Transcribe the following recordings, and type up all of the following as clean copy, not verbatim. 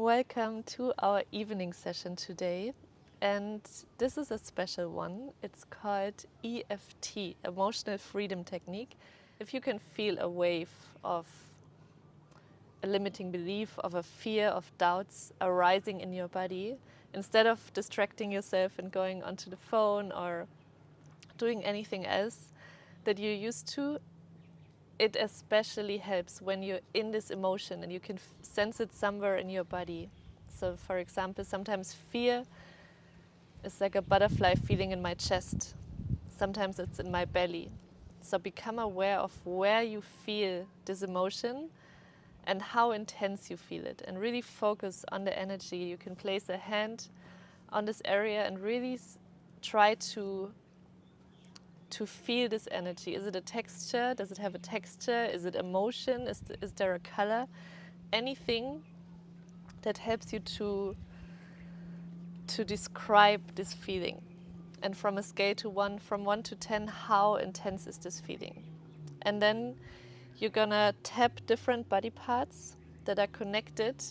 Welcome to our evening session today. And this is a special one. It's called EFT, Emotional Freedom Technique. If you can feel a wave of a limiting belief, of a fear, of doubts arising in your body, instead of distracting yourself and going onto the phone or doing anything else that you're used to, it especially helps when you're in this emotion and you can sense it somewhere in your body. So for example, sometimes fear is like a butterfly feeling in my chest. Sometimes it's in my belly. So become aware of where you feel this emotion and how intense you feel it, and really focus on the energy. You can place a hand on this area and really try to feel this energy. Is it a texture? Does it have a texture? Is it emotion? Is there a color? Anything that helps you to describe this feeling. And from a scale to 1, from 1 to 10, how intense is this feeling? And then you're gonna tap different body parts that are connected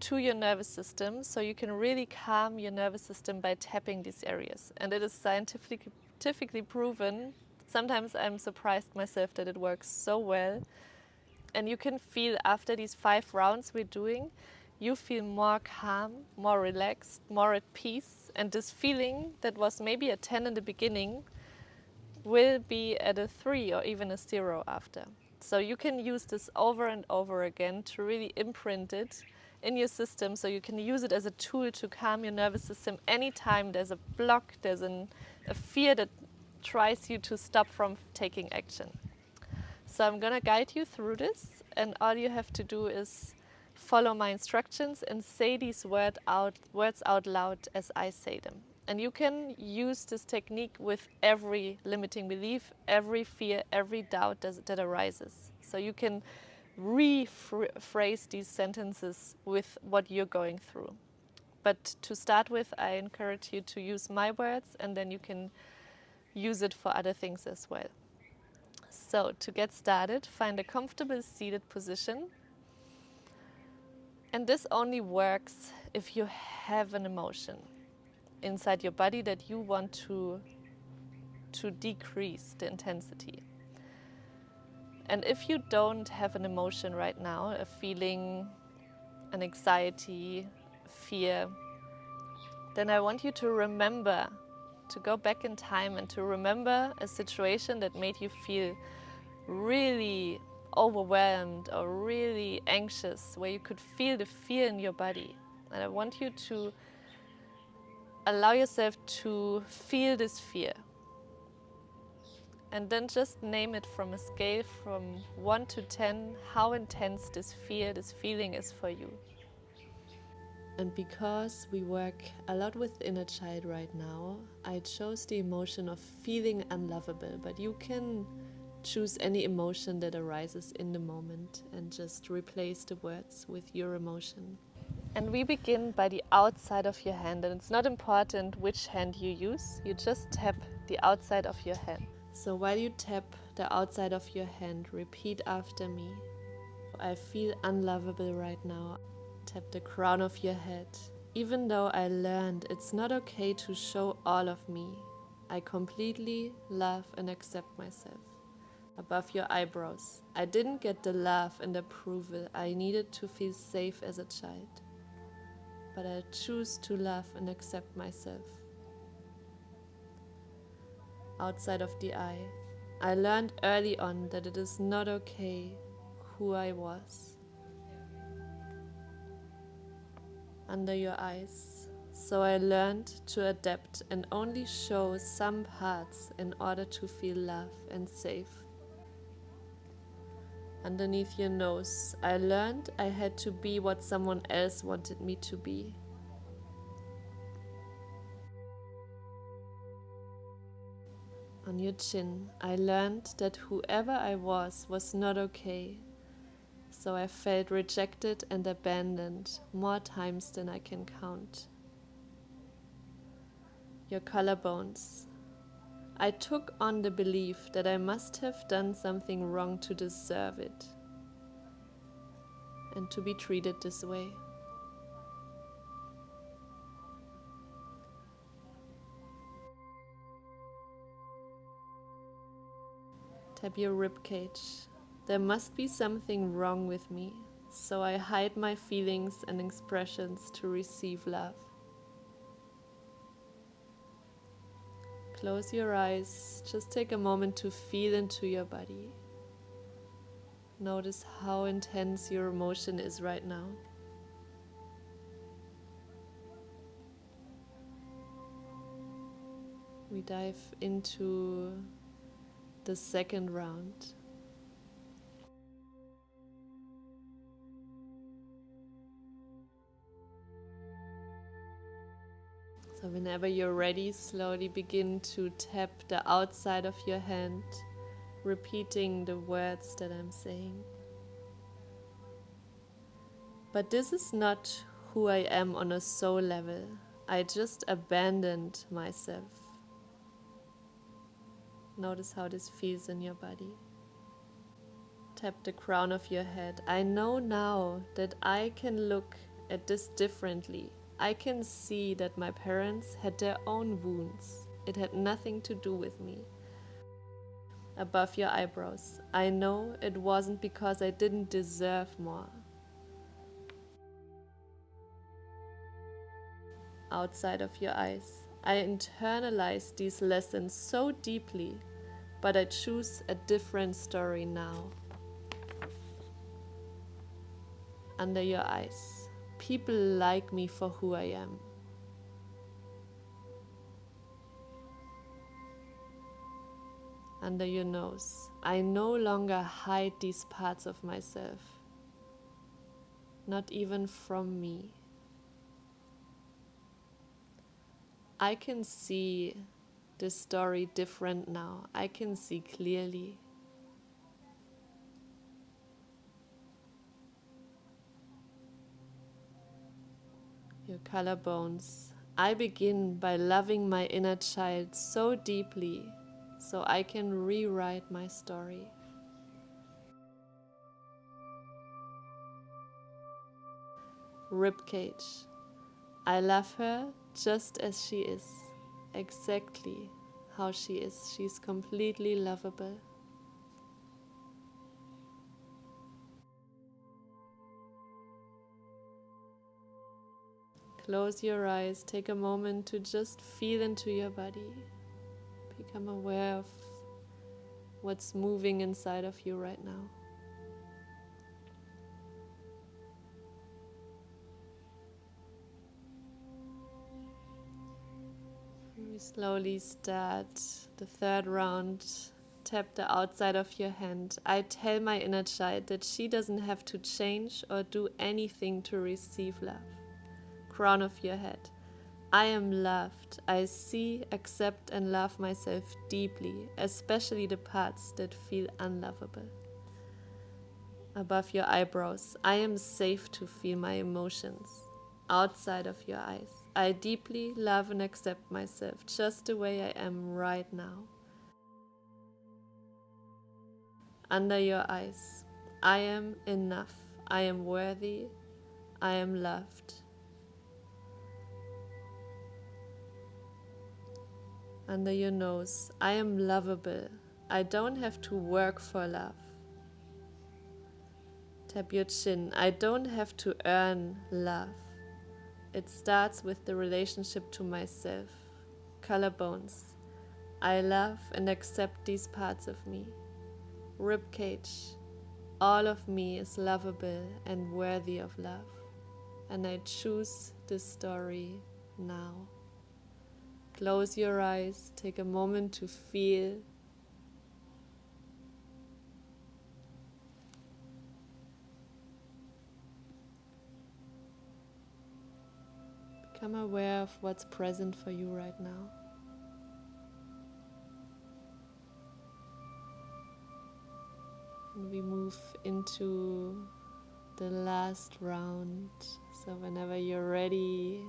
to your nervous system, so you can really calm your nervous system by tapping these areas. And it is scientifically proven. Sometimes I'm surprised myself that it works so well. And you can feel after these 5 rounds we're doing, you feel more calm, more relaxed, more at peace. And this feeling that was maybe a 10 in the beginning will be at a 3 or even a 0 after. So you can use this over and over again to really imprint it in your system, so you can use it as a tool to calm your nervous system anytime there's a block, there's a fear that tries you to stop from taking action. So I'm gonna guide you through this, and all you have to do is follow my instructions and say these words out loud as I say them. And you can use this technique with every limiting belief, every fear, every doubt that arises. So you can rephrase these sentences with what you're going through. But to start with, I encourage you to use my words, and then you can use it for other things as well. So to get started, find a comfortable seated position. And this only works if you have an emotion inside your body that you want to decrease the intensity. And if you don't have an emotion right now, a feeling, an anxiety, fear, then I want you to remember, to go back in time and to remember a situation that made you feel really overwhelmed or really anxious, where you could feel the fear in your body. And I want you to allow yourself to feel this fear. And then just name it from a scale from 1 to 10, how intense this fear, this feeling is for you. And because we work a lot with inner child right now, I chose the emotion of feeling unlovable, but you can choose any emotion that arises in the moment and just replace the words with your emotion. And we begin by the outside of your hand, and it's not important which hand you use, you just tap the outside of your hand. So while you tap the outside of your hand, repeat after me. I feel unlovable right now. Tap the crown of your head. Even though I learned it's not okay to show all of me, I completely love and accept myself. Above your eyebrows. I didn't get the love and approval I needed to feel safe as a child. But I choose to love and accept myself. Outside of the eye. I learned early on that it is not okay who I was. Under your eyes. So I learned to adapt and only show some parts in order to feel love and safe. Underneath your nose, I learned I had to be what someone else wanted me to be. On your chin, I learned that whoever I was not okay. So I felt rejected and abandoned more times than I can count. Your collarbones. I took on the belief that I must have done something wrong to deserve it and to be treated this way. Tap your rib cage. There must be something wrong with me, so I hide my feelings and expressions to receive love. Close your eyes. Just take a moment to feel into your body. Notice how intense your emotion is right now. We dive into the second round. So whenever you're ready, slowly begin to tap the outside of your hand, repeating the words that I'm saying. But this is not who I am on a soul level. I just abandoned myself. Notice how this feels in your body. Tap the crown of your head. I know now that I can look at this differently. I can see that my parents had their own wounds. It had nothing to do with me. Above your eyebrows. I know it wasn't because I didn't deserve more. Outside of your eyes. I internalized these lessons so deeply, but I choose a different story now. Under your eyes. People like me for who I am. Under your nose. I no longer hide these parts of myself. Not even from me. I can see this story different now. I can see clearly. Your collarbones. I begin by loving my inner child so deeply so I can rewrite my story. Ribcage. I love her just as she is, exactly how she is. She's completely lovable. Close your eyes, take a moment to just feel into your body. Become aware of what's moving inside of you right now. We slowly start the third round. Tap the outside of your hand. I tell my inner child that she doesn't have to change or do anything to receive love. Crown of your head. I am loved. I see, accept and love myself deeply, especially the parts that feel unlovable. Above your eyebrows. I am safe to feel my emotions. Outside of your eyes. I deeply love and accept myself just the way I am right now. Under your eyes. I am enough. I am worthy. I am loved. Under your nose. I am lovable. I don't have to work for love. Tap your chin. I don't have to earn love. It starts with the relationship to myself. Collarbones. I love and accept these parts of me. Ribcage. All of me is lovable and worthy of love. And I choose this story now. Close your eyes. Take a moment to feel. Become aware of what's present for you right now. And we move into the last round. So whenever you're ready,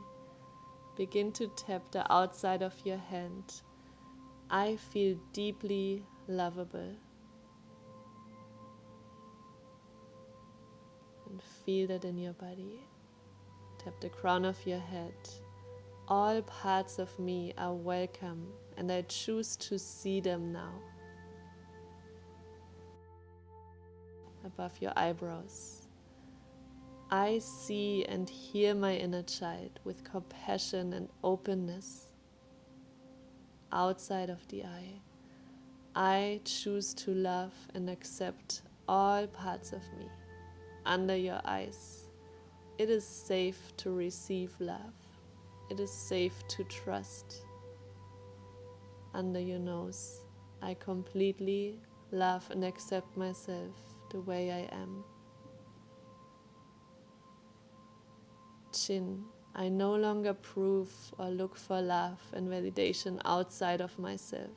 begin to tap the outside of your hand. I feel deeply lovable. And feel that in your body. Tap the crown of your head. All parts of me are welcome and I choose to see them now. above your eyebrows. I see and hear my inner child with compassion and openness. Outside of the eye, I choose to love and accept all parts of me. Under your eyes, it is safe to receive love. It is safe to trust. Under your nose, I completely love and accept myself the way I am. Chin, I no longer prove or look for love and validation outside of myself.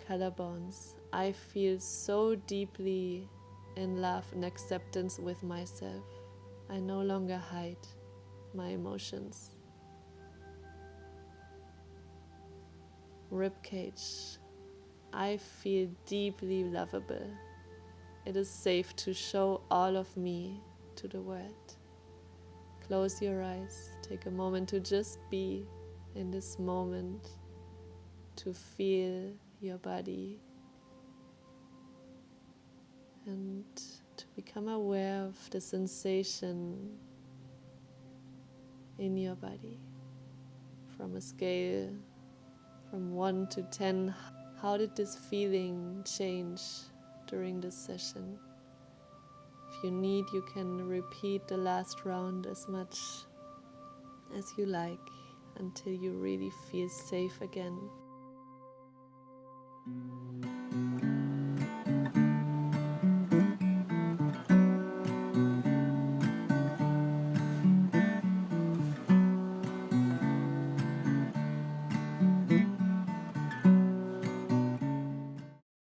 Collarbones, I feel so deeply in love and acceptance with myself. I no longer hide my emotions. Ribcage, I feel deeply lovable. It is safe to show all of me to the world. Close your eyes, take a moment to just be in this moment, to feel your body and to become aware of the sensation in your body. From a scale from 1 to 10, how did this feeling change during this session? If you need, you can repeat the last round as much as you like until you really feel safe again.